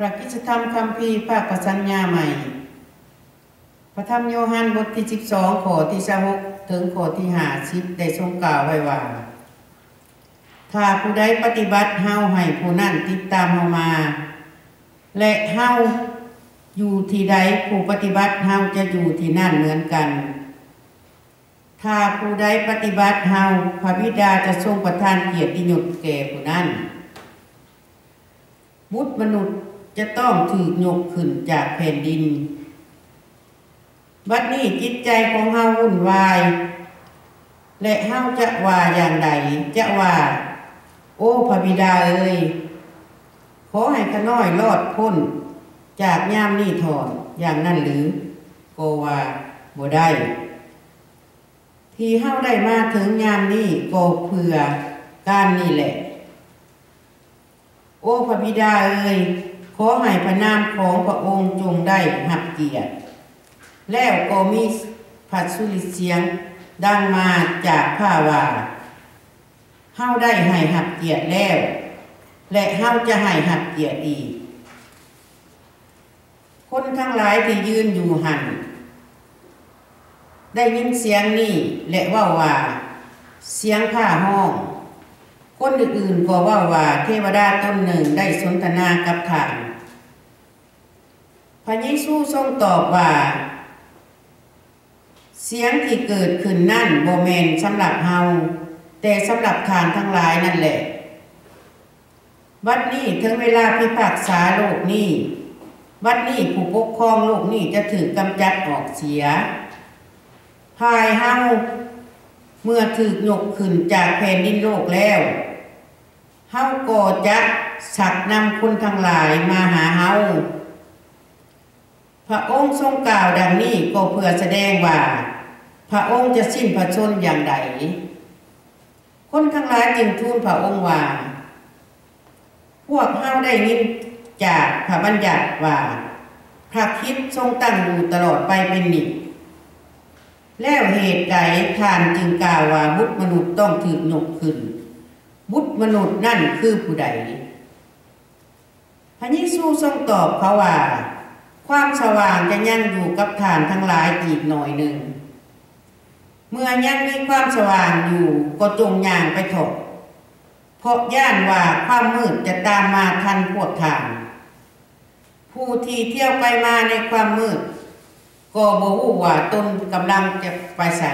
ระกิจธรรมคัมภีร์ภาคประสัญญาใหม่พระธรรมโยฮันบทที่12ข้อที่26ถึงข้อที่50ได้ทรงกล่าวไว้ว่าถ้าผู้ใดปฏิบัติเฮาให้ผู้นั้นติดตามเฮามาและเฮาอยู่ที่ใดผู้ปฏิบัติเฮาจะอยู่ที่นั่นเหมือนกันถ้าผู้ใดปฏิบัติเฮาพระบิดาจะทรงประทานเกียรติยศแก่ผู้นั้นบุตรมนุษย์จะต้องถูกยกขึ้นจากแผ่นดินบัดนี้จิตใจของเฮาวุ่นวายและเฮาจะว่าอย่างใดจะว่าโอ้พระบิดาเอ้ยขอให้ข้าน้อยรอดพ้นจากยามนี้ถอนอย่างนั้นหรือก็ว่าบ่ได้ที่เฮาได้มาถึงยามนี้ก็เพื่อการนี้แหละโอ้พระบิดาเอ้ยขอให้พระนามของพระองค์จงได้รับเกียรติแล้วก็มีพระสุริเสียงดังมาจากผ้าว่าเฮาได้ให้รับเกียรติแล้วและเฮาจะให้รับเกียรติอีกคนทั้งหลายที่ยืนอยู่หันได้ยินเสียงนี้และว่าเสียงผ้าห้องคนอื่นๆก็ว่าเทวดาตนหนึ่งได้สนทนากับท่านพระเยซูทรงตอบว่าเสียงที่เกิดขึ้นนั่นบ่แม่นสำหรับเฮาแต่สำหรับท่านทั้งหลายนั่นแหละบัดนี้ถึงเวลาพิพากษาโลกนี้บัดนี้ผู้ปกครองโลกนี้จะถูกกำจัดออกเสียภายเฮาเมื่อถูกยกขึ้นจากแผ่นดินโลกแล้วเฮาก็จะสักนำคนทั้งหลายมาหาเฮาพระองค์ทรงกล่าวดังนี้ก็เพื่อแสดงว่าพระองค์จะสิ้นพระชนม์อย่างใดคนทั้งหลายจึงทูลพระองค์ว่าพวกเฮาได้ยินจากพระบัญญัติว่าพระคริสต์ทรงตั้งอยู่ตลอดไปเป็นนิจแล้วเหตุใดท่านจึงกล่าวว่าบุตรมนุษย์ต้องถูกยกขึ้นบุตรมนุษย์นั่นคือผู้ใดพระเยซูทรงตอบเขาว่าความสว่างจะยังอยู่กับท่านทั้งหลายอีกหน่อยหนึ่งเมื่อยังมีความสว่างอยู่ก็จงย่างไปเถิดเพราะย่านว่าความมืดจะตามมาทันพวกท่านผู้ที่เที่ยวไปมาในความมืดก็บ่ฮู้ว่าตนกำลังจะไปไส